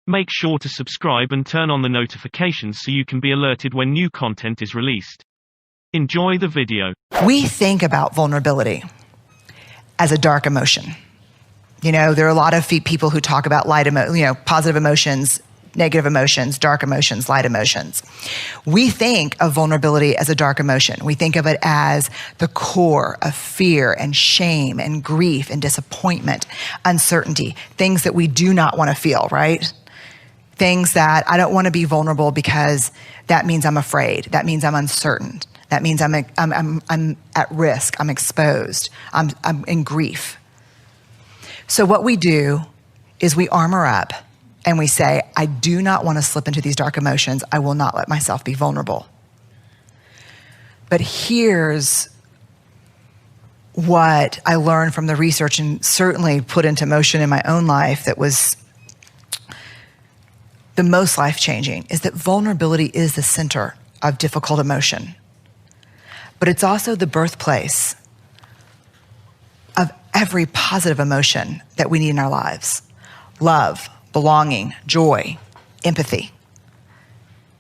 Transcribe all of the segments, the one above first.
Make sure to subscribe and turn on the notifications so you can be alerted when new content is released. Enjoy the video. We think about vulnerability as a dark emotion. There are a lot of people who talk about positive emotions, negative emotions, dark emotions, light emotions. We think of vulnerability as a dark emotion. We think of it as the core of fear and shame and grief and disappointment, uncertainty, things that we do not want to feel, right? Things that I don't want to be vulnerable because that means I'm afraid. That means I'm uncertain. That means I'm at risk. I'm exposed. I'm in grief. So what we do is we armor up and we say, I do not want to slip into these dark emotions. I will not let myself be vulnerable. But here's what I learned from the research and certainly put into motion in my own life that was the most life-changing, is that vulnerability is the center of difficult emotion. But it's also the birthplace of every positive emotion that we need in our lives. Love, belonging, joy, empathy.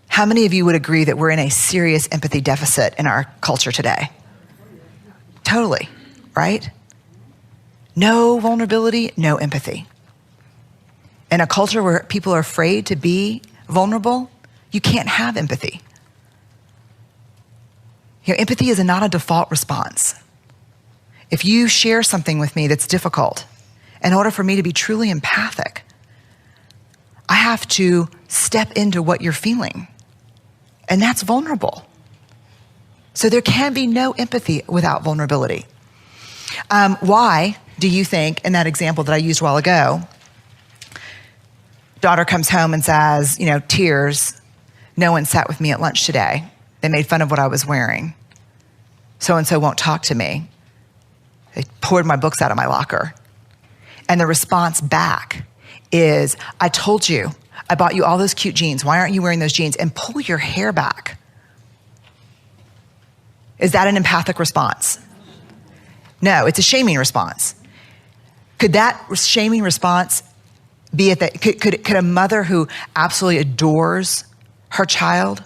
How many of you would agree that we're in a serious empathy deficit in our culture today? Totally, right? No vulnerability, no empathy. In a culture where people are afraid to be vulnerable, you can't have empathy. Empathy is not a default response. If you share something with me that's difficult, in order for me to be truly empathic, I have to step into what you're feeling. And that's vulnerable. So there can be no empathy without vulnerability. Why do you think, in that example that I used a while ago, daughter comes home and says, tears, no one sat with me at lunch today. They made fun of what I was wearing. So-and-so won't talk to me. They poured my books out of my locker. And the response back is, I told you, I bought you all those cute jeans. Why aren't you wearing those jeans? And pull your hair back. Is that an empathic response? No, it's a shaming response. Could that shaming response be could a mother who absolutely adores her child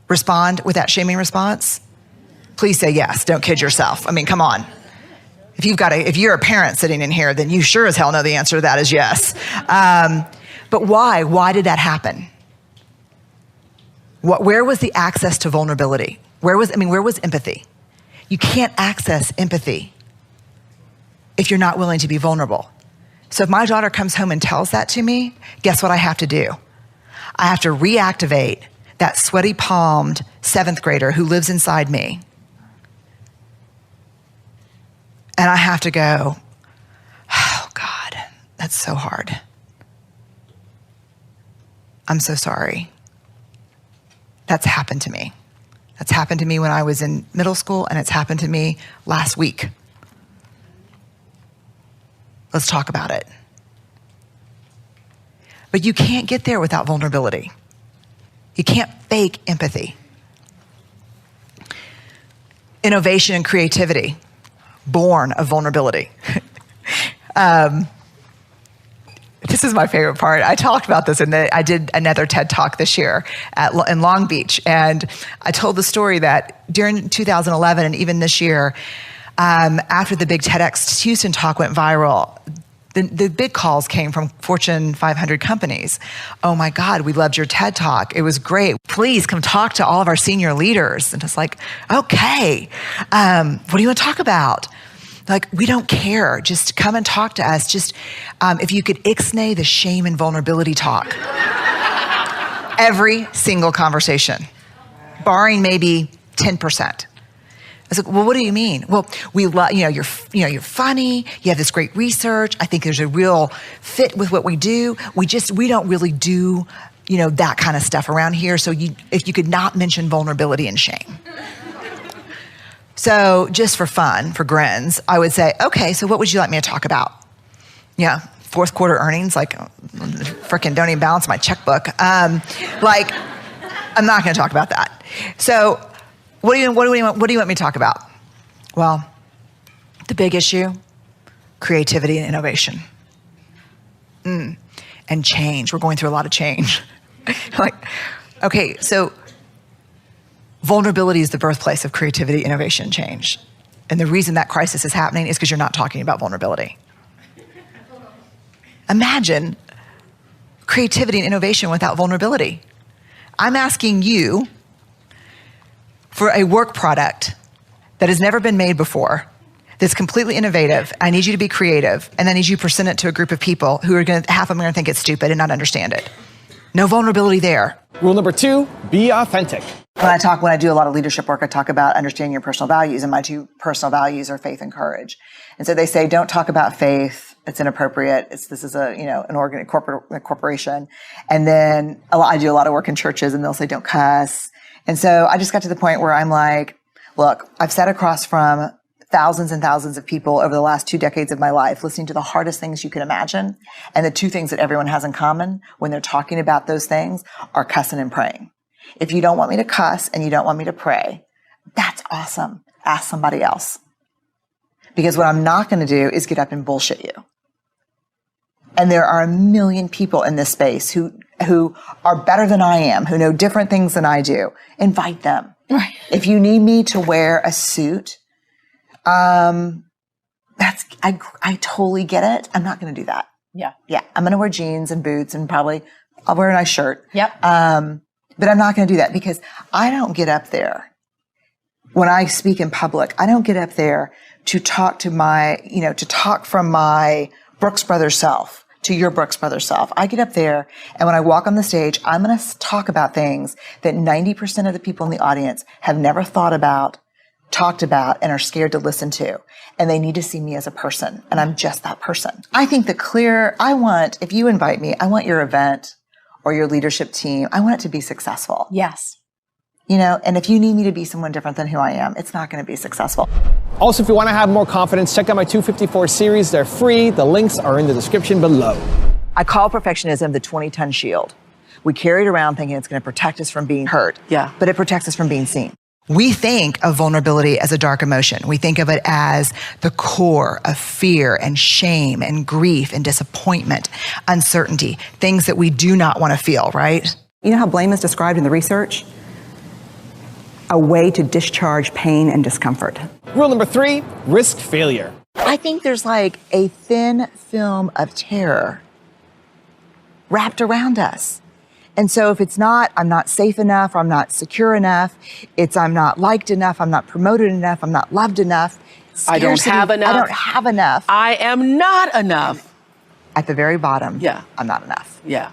respond with that shaming response? Please say yes. Don't kid yourself. I mean, come on. If you're a parent sitting in here, then you sure as hell know the answer to that is yes. But why? Why did that happen? Where was the access to vulnerability? Where was empathy? You can't access empathy if you're not willing to be vulnerable. So if my daughter comes home and tells that to me, guess what I have to do? I have to reactivate that sweaty palmed 7th grader who lives inside me. And I have to go, oh God, that's so hard. I'm so sorry. That's happened to me. That's happened to me when I was in middle school, and it's happened to me last week. Let's talk about it. But you can't get there without vulnerability. You can't fake empathy. Innovation and creativity, born of vulnerability. This is my favorite part. I talked about this I did another TED Talk this year in Long Beach. And I told the story that during 2011 and even this year, after the big TEDx Houston talk went viral, the big calls came from Fortune 500 companies. Oh my God, we loved your TED Talk. It was great. Please come talk to all of our senior leaders. And it's like, okay, what do you want to talk about? Like, we don't care. Just come and talk to us. Just, if you could ixnay the shame and vulnerability talk. Every single conversation, barring maybe 10%. I was like, well, what do you mean? Well, we love, you're funny. You have this great research. I think there's a real fit with what we do. We don't really do, that kind of stuff around here. So if you could not mention vulnerability and shame. So just for fun, for grins, I would say, okay, so what would you like me to talk about? Yeah, fourth quarter earnings, freaking don't even balance my checkbook. I'm not going to talk about that. So what do you want me to talk about? Well, the big issue, creativity and innovation. And and change. We're going through a lot of change. Like, okay, so vulnerability is the birthplace of creativity, innovation, change. And the reason that crisis is happening is because you're not talking about vulnerability. Imagine creativity and innovation without vulnerability. I'm asking you for a work product that has never been made before, that's completely innovative. I need you to be creative, and I need you to present it to a group of people who are half of them are gonna think it's stupid and not understand it. No vulnerability there. Rule number 2, be authentic. When I do a lot of leadership work, I talk about understanding your personal values, and my 2 personal values are faith and courage. And so they say, don't talk about faith. It's inappropriate. This is a corporation. And then I do a lot of work in churches, and they'll say, don't cuss. And so I just got to the point where I'm like, look, I've sat across from thousands and thousands of people over the last 2 decades of my life, listening to the hardest things you can imagine. And the 2 things that everyone has in common when they're talking about those things are cussing and praying. If you don't want me to cuss and you don't want me to pray, that's awesome. Ask somebody else. Because what I'm not going to do is get up and bullshit you. And there are a million people in this space who are better than I am, who know different things than I do. Invite them. Right. If you need me to wear a suit, I totally get it. I'm not going to do that. Yeah. Yeah. I'm going to wear jeans and boots, and probably I'll wear a nice shirt. Yep. But I'm not going to do that because I don't get up there when I speak in public. I don't get up there to talk to to talk from my Brooks Brothers self to your Brooks Brothers self. I get up there, and when I walk on the stage, I'm going to talk about things that 90% of the people in the audience have never thought about, talked about, and are scared to listen to. And they need to see me as a person, and I'm just that person. I think if you invite me, I want your event or your leadership team, I want it to be successful. Yes. And if you need me to be someone different than who I am, it's not going to be successful. Also, if you want to have more confidence, check out my 254 series. They're free. The links are in the description below. I call perfectionism the 20-ton shield. We carry it around thinking it's going to protect us from being hurt. Yeah. But it protects us from being seen. We think of vulnerability as a dark emotion. We think of it as the core of fear and shame and grief and disappointment, uncertainty, things that we do not want to feel, right? You know how blame is described in the research? A way to discharge pain and discomfort. Rule number 3, risk failure. I think there's like a thin film of terror wrapped around us. And so if it's not, I'm not safe enough, or I'm not secure enough, I'm not liked enough, I'm not promoted enough, I'm not loved enough. I don't have enough. I don't have enough. I am not enough. At the very bottom, Yeah. I'm not enough. Yeah.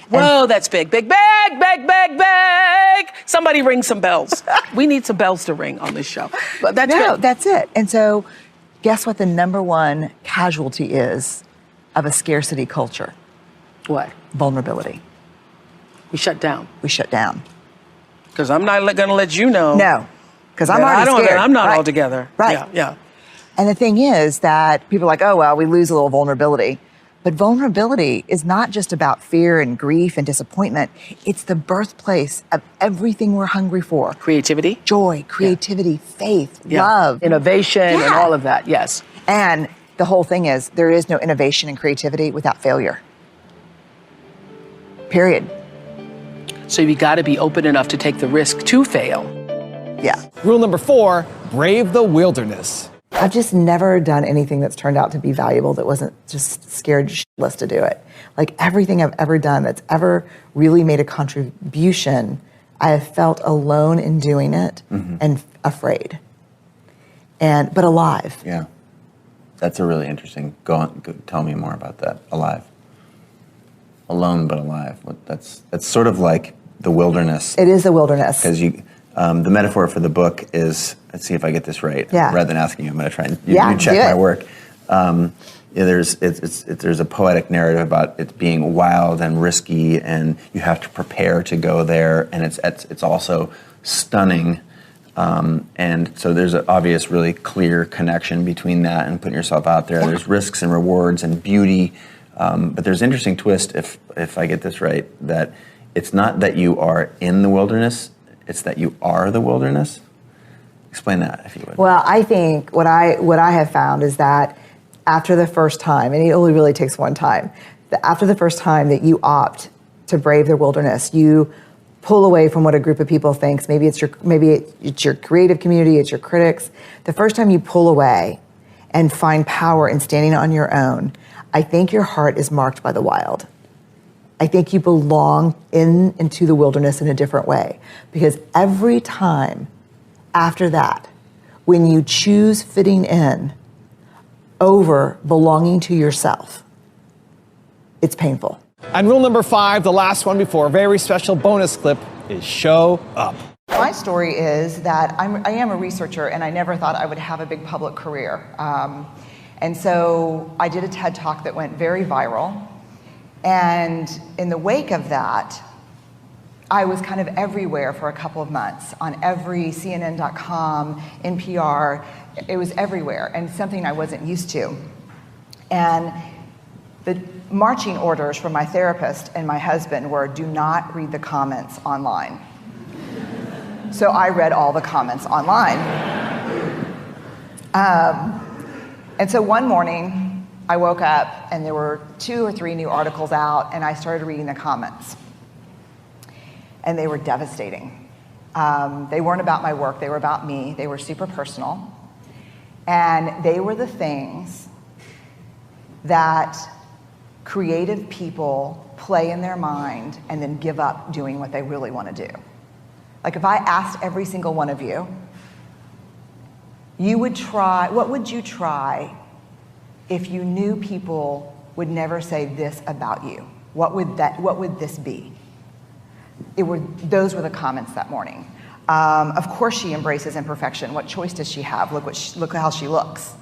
Whoa, that's big, big, big, big, big, big. Somebody ring some bells. We need some bells to ring on this show. But that's good. That's it. And so guess what the number one casualty is of a scarcity culture? What? Vulnerability. We shut down. We shut down. Because I'm not going to let you know. No, because I'm already scared. I'm not right. all together. Right. Yeah, yeah. And the thing is that people are like, oh, well, we lose a little vulnerability. But vulnerability is not just about fear and grief and disappointment. It's the birthplace of everything we're hungry for. Creativity. Joy, creativity, faith, love. Innovation and all of that, yes. And the whole thing is there is no innovation and creativity without failure. Period. So you got to be open enough to take the risk to fail. Yeah. Rule number 4, brave the wilderness. I've just never done anything that's turned out to be valuable that wasn't just scared shitless to do it. Like everything I've ever done that's ever really made a contribution, I have felt alone in doing it and afraid. But alive. Yeah. That's a really interesting, go on, tell me more about that. Alive. Alone but alive. That's sort of like the wilderness. It is the wilderness. Because the metaphor for the book is, let's see if I get this right. Yeah. Rather than asking you, I'm going to try and you check do my it. work. There's a poetic narrative about it being wild and risky, and you have to prepare to go there, and it's also stunning. And so there's an obvious, really clear connection between that and putting yourself out there. There's risks and rewards and beauty. But there's an interesting twist, if I get this right, that it's not that you are in the wilderness, it's that you are the wilderness. Explain that, if you would. Well, I think what I have found is that after the first time, and it only really takes one time, that after the first time that you opt to brave the wilderness, you pull away from what a group of people thinks. Maybe it's your creative community, it's your critics. The first time you pull away and find power in standing on your own, I think your heart is marked by the wild. I think you belong into the wilderness in a different way, because every time after that, when you choose fitting in over belonging to yourself, it's painful. And rule number 5, the last one before a very special bonus clip, is show up. My story is that I am a researcher, and I never thought I would have a big public career. And so I did a TED Talk that went very viral. And in the wake of that, I was kind of everywhere for a couple of months, on every CNN.com, NPR. It was everywhere, and something I wasn't used to. And the marching orders from my therapist and my husband were, do not read the comments online. So I read all the comments online. And so one morning, I woke up and there were 2 or 3 new articles out, and I started reading the comments. And they were devastating. They weren't about my work, they were about me. They were super personal. And they were the things that creative people play in their mind and then give up doing what they really want to do. Like if I asked every single one of you, what would you try if you knew people would never say this about you? What would this be? Those were the comments that morning. Of course she embraces imperfection. What choice does she have? Look how she looks.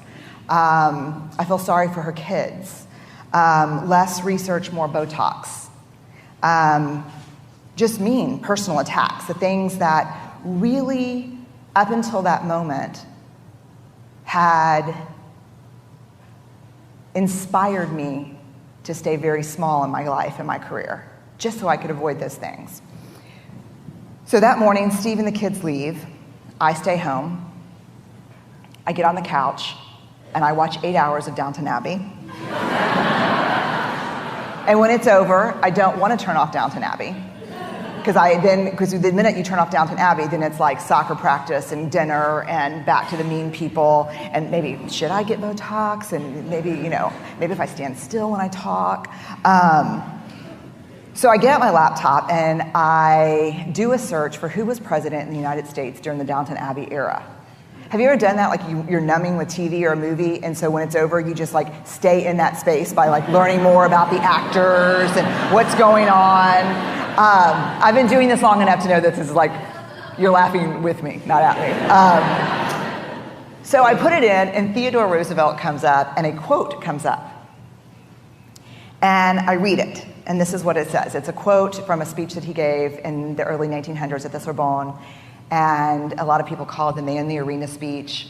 I feel sorry for her kids. Less research, more Botox. Just mean personal attacks, the things that really, up until that moment, had inspired me to stay very small in my life and my career, just so I could avoid those things. So that morning, Steve and the kids leave. I stay home. I get on the couch, and I watch 8 hours of Downton Abbey. And when it's over, I don't want to turn off Downton Abbey. Because the minute you turn off Downton Abbey, then it's like soccer practice and dinner and back to the mean people, and maybe, should I get Botox? And maybe if I stand still when I talk. So I get out my laptop and I do a search for who was president in the United States during the Downton Abbey era. Have you ever done that? Like you're numbing with TV or a movie, and so when it's over, you just like stay in that space by like learning more about the actors and what's going on. I've been doing this long enough to know that this is like, you're laughing with me, not at me. So I put it in, and Theodore Roosevelt comes up, and a quote comes up. And I read it, and this is what it says. It's a quote from a speech that he gave in the early 1900s at the Sorbonne, and a lot of people call it the Man in the Arena speech.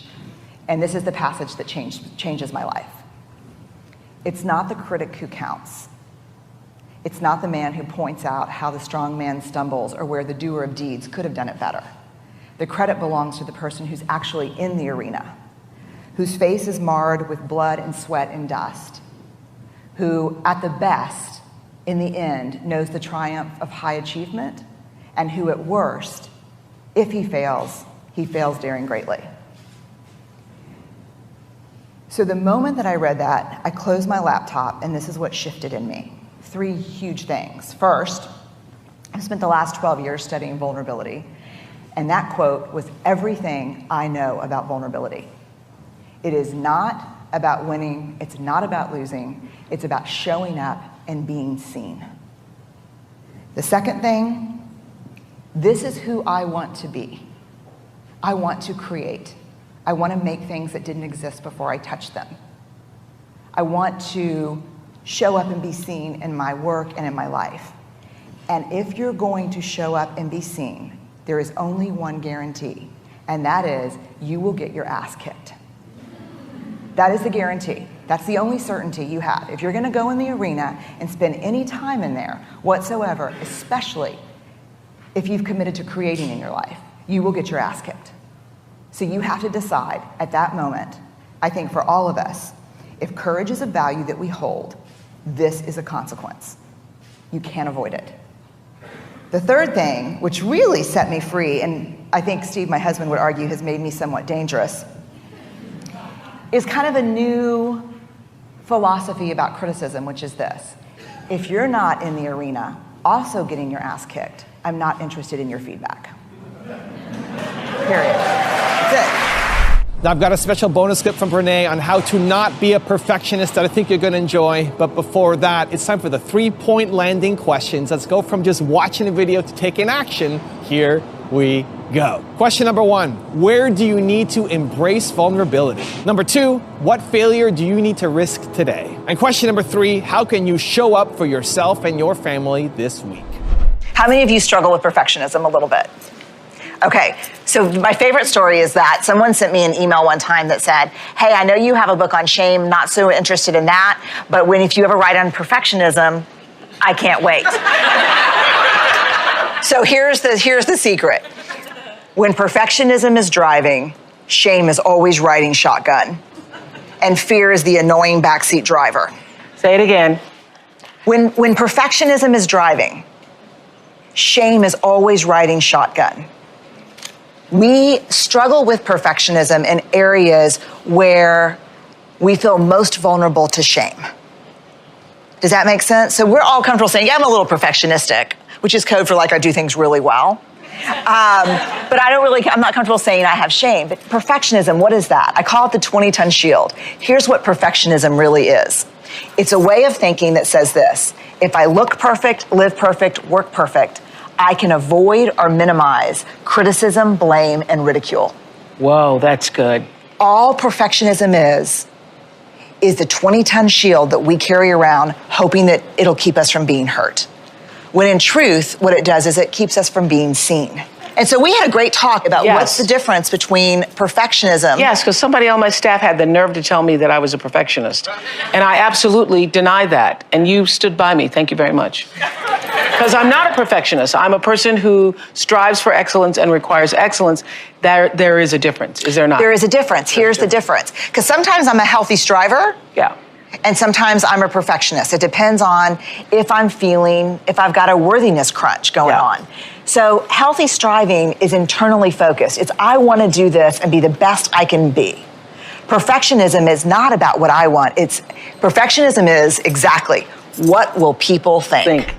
And this is the passage that changes my life. It's not the critic who counts. It's not the man who points out how the strong man stumbles or where the doer of deeds could have done it better. The credit belongs to the person who's actually in the arena, whose face is marred with blood and sweat and dust, who, at the best, in the end, knows the triumph of high achievement, and who, at worst, if he fails daring greatly. So the moment that I read that, I closed my laptop, and this is what shifted in me. 3 huge things. First, I've spent the last 12 years studying vulnerability, and that quote was everything I know about vulnerability. It is not about winning, it's not about losing, it's about showing up and being seen. The second thing, this is who I want to be. I want to create. I want to make things that didn't exist before I touched them. I want to show up and be seen in my work and in my life. And if you're going to show up and be seen, there is only one guarantee, and that is you will get your ass kicked. That is the guarantee. That's the only certainty you have. If you're going to go in the arena and spend any time in there whatsoever, especially if you've committed to creating in your life, you will get your ass kicked. So you have to decide at that moment, I think for all of us, if courage is a value that we hold, This is a consequence. You can't avoid it. The third thing, which really set me free, and I think Steve, my husband, would argue has made me somewhat dangerous, is kind of a new philosophy about criticism, which is this. If you're not in the arena also getting your ass kicked, I'm not interested in your feedback. Period. That's it. Now, I've got a special bonus clip from Brene on how to not be a perfectionist that I think you're going to enjoy. But before that, it's time for the 3-point landing questions. Let's go from just watching a video to taking action. Here we go. Question number 1, where do you need to embrace vulnerability? Number 2, what failure do you need to risk today? And question number 3, how can you show up for yourself and your family this week? How many of you struggle with perfectionism a little bit? Okay, so my favorite story is that someone sent me an email one time that said, hey, I know you have a book on shame, not so interested in that, but if you ever write on perfectionism, I can't wait. So here's the secret. When perfectionism is driving, shame is always riding shotgun, and fear is the annoying backseat driver. Say it again. When perfectionism is driving, shame is always riding shotgun. We struggle with perfectionism in areas where we feel most vulnerable to shame. Does that make sense? So we're all comfortable saying, yeah, I'm a little perfectionistic, which is code for like I do things really well. But I'm not comfortable saying I have shame. But perfectionism, what is that? I call it the 20-ton shield. Here's what perfectionism really is. It's a way of thinking that says this: if I look perfect, live perfect, work perfect, I can avoid or minimize criticism, blame, and ridicule. Whoa, that's good. All perfectionism is the 20-ton shield that we carry around hoping that it'll keep us from being hurt. When in truth, what it does is it keeps us from being seen. And so we had a great talk about what's the difference between perfectionism. Yes, because somebody on my staff had the nerve to tell me that I was a perfectionist. And I absolutely denied that. And you stood by me. Thank you very much. Because I'm not a perfectionist. I'm a person who strives for excellence and requires excellence. There is a difference, is there not? There is a difference. Here's the difference. Because sometimes I'm a healthy striver. Yeah. And sometimes I'm a perfectionist. It depends on if I've got a worthiness crunch going on. So healthy striving is internally focused. It's I want to do this and be the best I can be. Perfectionism is not about what I want. Perfectionism is exactly what will people think.